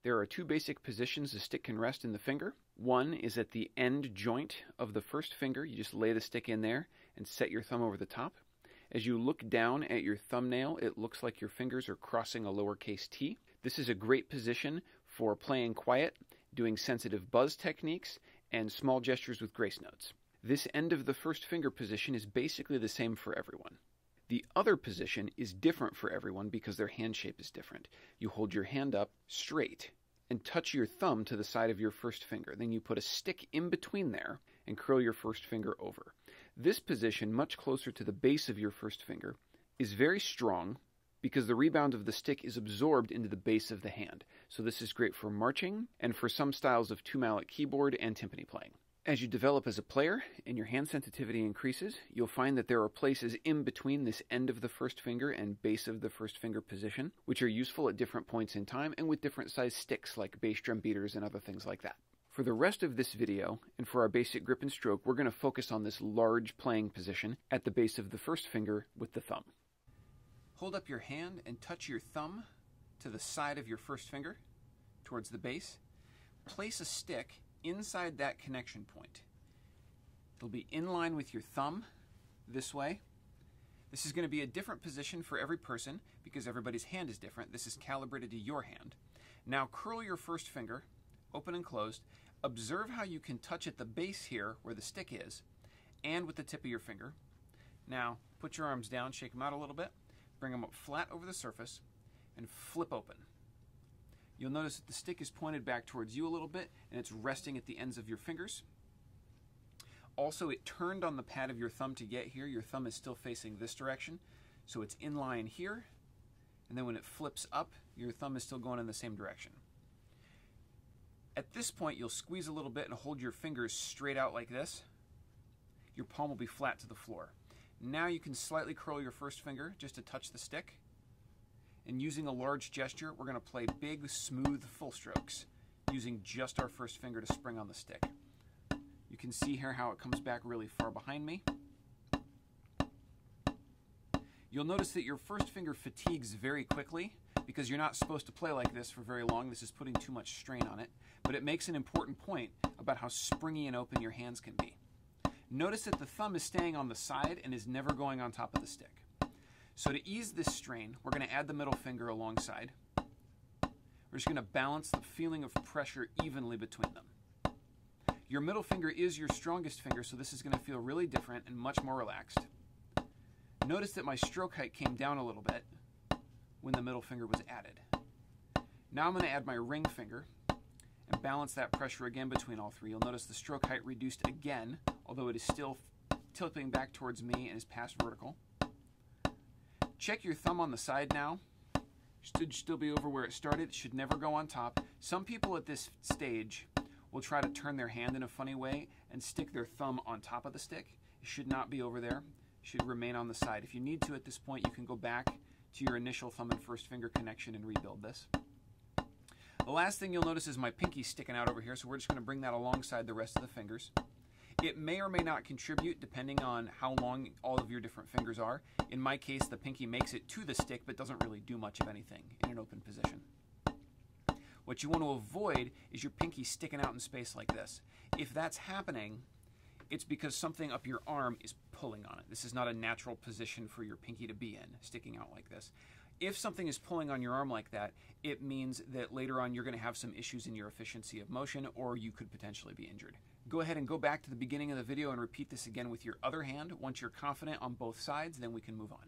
There are two basic positions the stick can rest in the finger. One is at the end joint of the first finger. You just lay the stick in there and set your thumb over the top. As you look down at your thumbnail, it looks like your fingers are crossing a lowercase t. This is a great position for playing quiet, doing sensitive buzz techniques, and small gestures with grace notes. This end of the first finger position is basically the same for everyone. The other position is different for everyone because their hand shape is different. You hold your hand up straight and touch your thumb to the side of your first finger. Then you put a stick in between there and curl your first finger over. This position, much closer to the base of your first finger, is very strong because the rebound of the stick is absorbed into the base of the hand. So this is great for marching and for some styles of two-mallet keyboard and timpani playing. As you develop as a player and your hand sensitivity increases, you'll find that there are places in between this end of the first finger and base of the first finger position, which are useful at different points in time and with different size sticks like bass drum beaters and other things like that. For the rest of this video, and for our basic grip and stroke, we're going to focus on this large playing position at the base of the first finger with the thumb. Hold up your hand and touch your thumb to the side of your first finger towards the base. Place a stick inside that connection point. It'll be in line with your thumb this way. This is going to be a different position for every person because everybody's hand is different. This is calibrated to your hand. Now curl your first finger, open and closed. Observe how you can touch at the base here where the stick is and with the tip of your finger. Now put your arms down, shake them out a little bit, bring them up flat over the surface and flip open. You'll notice that the stick is pointed back towards you a little bit and it's resting at the ends of your fingers. Also, it turned on the pad of your thumb to get here. Your thumb is still facing this direction, so it's in line here. And then when it flips up, your thumb is still going in the same direction. At this point, you'll squeeze a little bit and hold your fingers straight out like this. Your palm will be flat to the floor. Now you can slightly curl your first finger just to touch the stick. And using a large gesture, we're going to play big, smooth full strokes using just our first finger to spring on the stick. You can see here how it comes back really far behind me. You'll notice that your first finger fatigues very quickly because you're not supposed to play like this for very long. This is putting too much strain on it. But it makes an important point about how springy and open your hands can be. Notice that the thumb is staying on the side and is never going on top of the stick. So to ease this strain, we're going to add the middle finger alongside. We're just going to balance the feeling of pressure evenly between them. Your middle finger is your strongest finger, so this is going to feel really different and much more relaxed. Notice that my stroke height came down a little bit when the middle finger was added. Now I'm going to add my ring finger and balance that pressure again between all three. You'll notice the stroke height reduced again, although it is still tilting back towards me and is past vertical. Check your thumb on the side now. Should still be over where it started. It should never go on top. Some people at this stage will try to turn their hand in a funny way and stick their thumb on top of the stick. It should not be over there. It should remain on the side. If you need to at this point, you can go back to your initial thumb and first finger connection and rebuild this. The last thing you'll notice is my pinky sticking out over here, so we're just going to bring that alongside the rest of the fingers. It may or may not contribute depending on how long all of your different fingers are. In my case, the pinky makes it to the stick but doesn't really do much of anything in an open position. What you want to avoid is your pinky sticking out in space like this. If that's happening, it's because something up your arm is pulling on it. This is not a natural position for your pinky to be in, sticking out like this. If something is pulling on your arm like that, it means that later on you're going to have some issues in your efficiency of motion, or you could potentially be injured. Go ahead and go back to the beginning of the video and repeat this again with your other hand. Once you're confident on both sides, then we can move on.